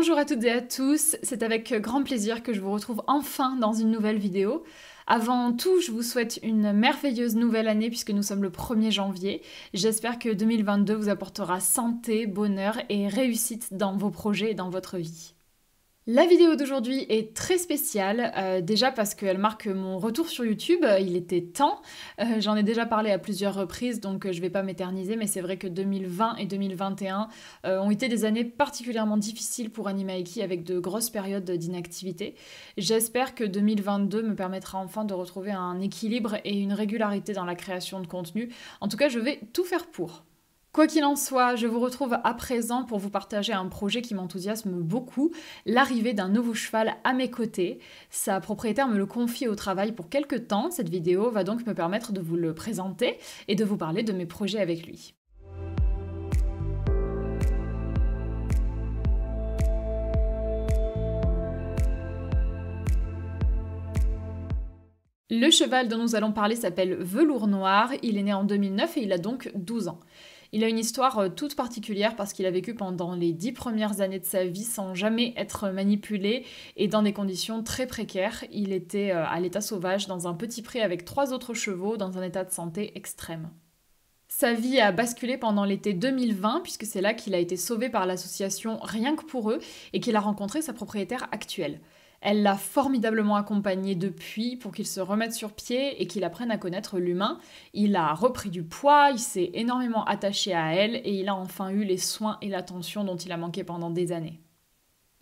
Bonjour à toutes et à tous, c'est avec grand plaisir que je vous retrouve enfin dans une nouvelle vidéo. Avant tout, je vous souhaite une merveilleuse nouvelle année puisque nous sommes le 1er janvier. J'espère que 2022 vous apportera santé, bonheur et réussite dans vos projets et dans votre vie. La vidéo d'aujourd'hui est très spéciale, déjà parce qu'elle marque mon retour sur YouTube, il était temps. J'en ai déjà parlé à plusieurs reprises, donc je vais pas m'éterniser, mais c'est vrai que 2020 et 2021 ont été des années particulièrement difficiles pour Animaiki avec de grosses périodes d'inactivité. J'espère que 2022 me permettra enfin de retrouver un équilibre et une régularité dans la création de contenu. En tout cas, je vais tout faire pour. Quoi qu'il en soit, je vous retrouve à présent pour vous partager un projet qui m'enthousiasme beaucoup, l'arrivée d'un nouveau cheval à mes côtés. Sa propriétaire me le confie au travail pour quelques temps. Cette vidéo va donc me permettre de vous le présenter et de vous parler de mes projets avec lui. Le cheval dont nous allons parler s'appelle Velours Noir, il est né en 2009 et il a donc 12 ans. Il a une histoire toute particulière parce qu'il a vécu pendant les 10 premières années de sa vie sans jamais être manipulé et dans des conditions très précaires. Il était à l'état sauvage dans un petit pré avec 3 autres chevaux dans un état de santé extrême. Sa vie a basculé pendant l'été 2020 puisque c'est là qu'il a été sauvé par l'association Rien que pour eux et qu'il a rencontré sa propriétaire actuelle. Elle l'a formidablement accompagné depuis pour qu'il se remette sur pied et qu'il apprenne à connaître l'humain. Il a repris du poids, il s'est énormément attaché à elle et il a enfin eu les soins et l'attention dont il a manqué pendant des années.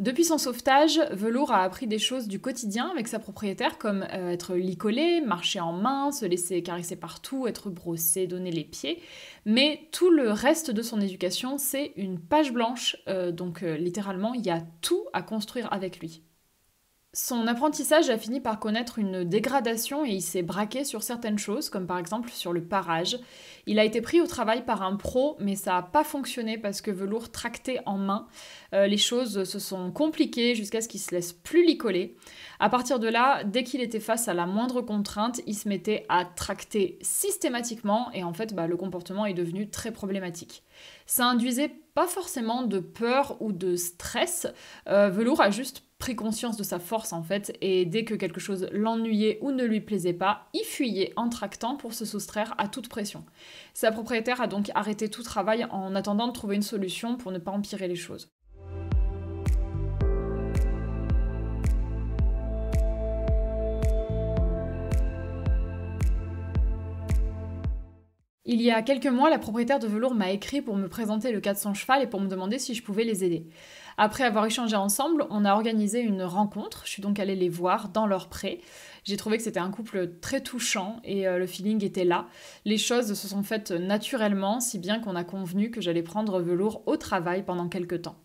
Depuis son sauvetage, Velours a appris des choses du quotidien avec sa propriétaire comme être licolé, marcher en main, se laisser caresser partout, être brossé, donner les pieds. Mais tout le reste de son éducation, c'est une page blanche, donc littéralement, il y a tout à construire avec lui. Son apprentissage a fini par connaître une dégradation et il s'est braqué sur certaines choses, comme par exemple sur le parage. Il a été pris au travail par un pro, mais ça n'a pas fonctionné parce que Velours tractait en main. Les choses se sont compliquées jusqu'à ce qu'il se laisse plus licoler. À partir de là, dès qu'il était face à la moindre contrainte, il se mettait à tracter systématiquement et en fait, le comportement est devenu très problématique. Ça induisait pas forcément de peur ou de stress. Velours a juste pris conscience de sa force en fait, et dès que quelque chose l'ennuyait ou ne lui plaisait pas, il fuyait en tractant pour se soustraire à toute pression. Sa propriétaire a donc arrêté tout travail en attendant de trouver une solution pour ne pas empirer les choses. Il y a quelques mois, la propriétaire de Velours m'a écrit pour me présenter le cas de son cheval et pour me demander si je pouvais les aider. Après avoir échangé ensemble, on a organisé une rencontre. Je suis donc allée les voir dans leur pré. J'ai trouvé que c'était un couple très touchant et le feeling était là. Les choses se sont faites naturellement, si bien qu'on a convenu que j'allais prendre Velours au travail pendant quelques temps.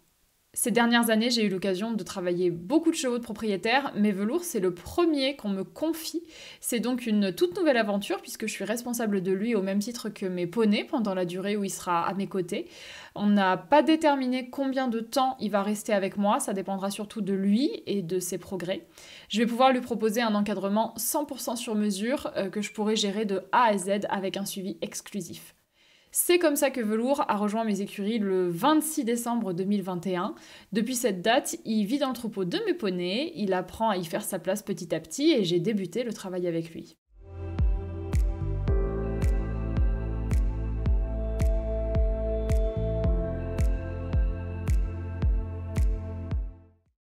Ces dernières années, j'ai eu l'occasion de travailler beaucoup de chevaux de propriétaires, mais Velours, c'est le premier qu'on me confie. C'est donc une toute nouvelle aventure puisque je suis responsable de lui au même titre que mes poneys pendant la durée où il sera à mes côtés. On n'a pas déterminé combien de temps il va rester avec moi, ça dépendra surtout de lui et de ses progrès. Je vais pouvoir lui proposer un encadrement 100% sur mesure que je pourrai gérer de A à Z avec un suivi exclusif. C'est comme ça que Velours a rejoint mes écuries le 26 décembre 2021. Depuis cette date, il vit dans le troupeau de mes poneys, il apprend à y faire sa place petit à petit et j'ai débuté le travail avec lui.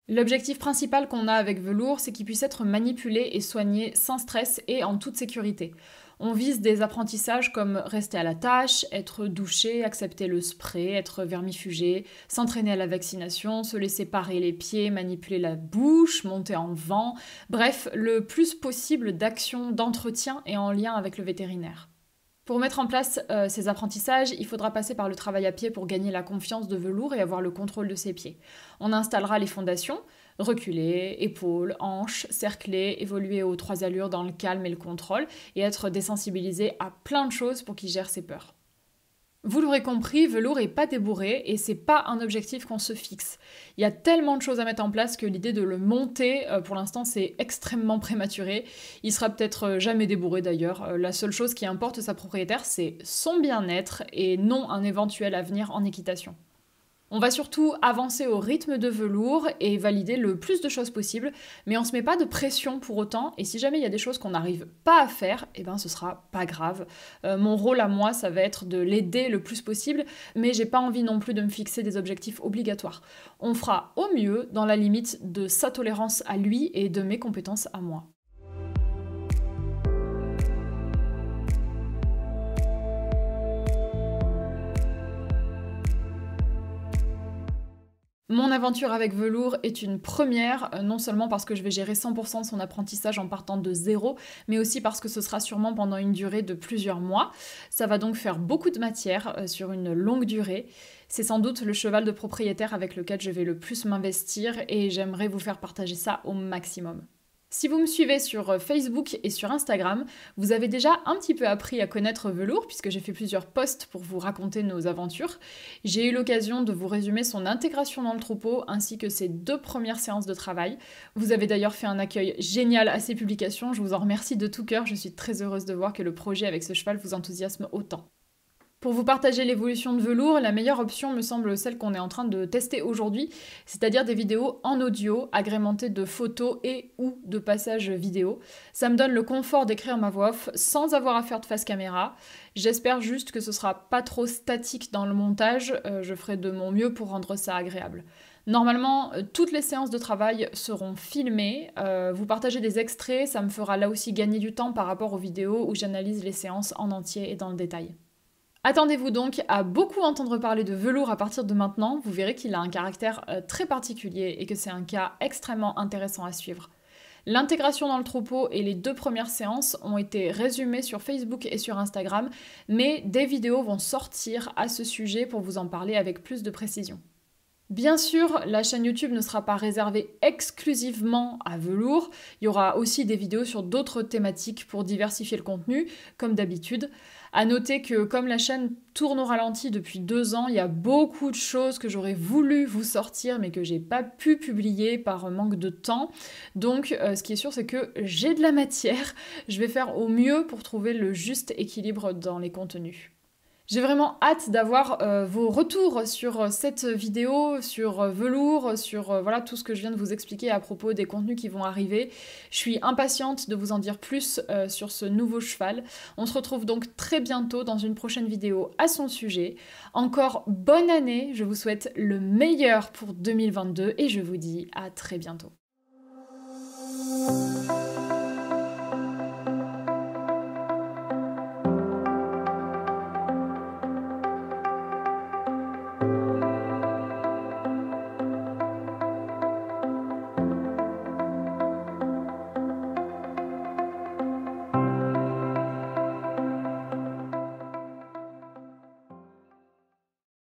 L'objectif principal qu'on a avec Velours, c'est qu'il puisse être manipulé et soigné sans stress et en toute sécurité. On vise des apprentissages comme rester à la tâche, être douché, accepter le spray, être vermifugé, s'entraîner à la vaccination, se laisser parer les pieds, manipuler la bouche, monter en vent, bref, le plus possible d'actions d'entretien et en lien avec le vétérinaire. Pour mettre en place ces apprentissages, il faudra passer par le travail à pied pour gagner la confiance de Velours et avoir le contrôle de ses pieds. On installera les fondations, reculer, épaules, hanches, cercler, évoluer aux 3 allures dans le calme et le contrôle, et être désensibilisé à plein de choses pour qu'il gère ses peurs. Vous l'aurez compris, Velours est pas débourré et c'est pas un objectif qu'on se fixe. Il y a tellement de choses à mettre en place que l'idée de le monter, pour l'instant, c'est extrêmement prématuré. Il sera peut-être jamais débourré d'ailleurs. La seule chose qui importe sa propriétaire, c'est son bien-être et non un éventuel avenir en équitation. On va surtout avancer au rythme de velours et valider le plus de choses possible, mais on se met pas de pression pour autant, et si jamais il y a des choses qu'on n'arrive pas à faire, eh ben ce sera pas grave. Mon rôle à moi, ça va être de l'aider le plus possible, mais j'ai pas envie non plus de me fixer des objectifs obligatoires. On fera au mieux dans la limite de sa tolérance à lui et de mes compétences à moi. Mon aventure avec Velours est une première, non seulement parce que je vais gérer 100% de son apprentissage en partant de zéro, mais aussi parce que ce sera sûrement pendant une durée de plusieurs mois. Ça va donc faire beaucoup de matière sur une longue durée. C'est sans doute le cheval de propriétaire avec lequel je vais le plus m'investir et j'aimerais vous faire partager ça au maximum. Si vous me suivez sur Facebook et sur Instagram, vous avez déjà un petit peu appris à connaître Velours puisque j'ai fait plusieurs posts pour vous raconter nos aventures. J'ai eu l'occasion de vous résumer son intégration dans le troupeau ainsi que ses 2 premières séances de travail. Vous avez d'ailleurs fait un accueil génial à ces publications, je vous en remercie de tout cœur, je suis très heureuse de voir que le projet avec ce cheval vous enthousiasme autant. Pour vous partager l'évolution de Velours, la meilleure option me semble celle qu'on est en train de tester aujourd'hui, c'est-à-dire des vidéos en audio agrémentées de photos et ou de passages vidéo. Ça me donne le confort d'écrire ma voix off sans avoir à faire de face caméra. J'espère juste que ce sera pas trop statique dans le montage, je ferai de mon mieux pour rendre ça agréable. Normalement, toutes les séances de travail seront filmées. Vous partagez des extraits, ça me fera là aussi gagner du temps par rapport aux vidéos où j'analyse les séances en entier et dans le détail. Attendez-vous donc à beaucoup entendre parler de Velours à partir de maintenant, vous verrez qu'il a un caractère très particulier et que c'est un cas extrêmement intéressant à suivre. L'intégration dans le troupeau et les 2 premières séances ont été résumées sur Facebook et sur Instagram, mais des vidéos vont sortir à ce sujet pour vous en parler avec plus de précision. Bien sûr, la chaîne YouTube ne sera pas réservée exclusivement à Velours, il y aura aussi des vidéos sur d'autres thématiques pour diversifier le contenu, comme d'habitude. À noter que comme la chaîne tourne au ralenti depuis 2 ans, il y a beaucoup de choses que j'aurais voulu vous sortir mais que j'ai pas pu publier par manque de temps. Donc ce qui est sûr c'est que j'ai de la matière, je vais faire au mieux pour trouver le juste équilibre dans les contenus. J'ai vraiment hâte d'avoir vos retours sur cette vidéo, sur Velours, sur voilà, tout ce que je viens de vous expliquer à propos des contenus qui vont arriver. Je suis impatiente de vous en dire plus sur ce nouveau cheval. On se retrouve donc très bientôt dans une prochaine vidéo à son sujet. Encore bonne année, je vous souhaite le meilleur pour 2022 et je vous dis à très bientôt.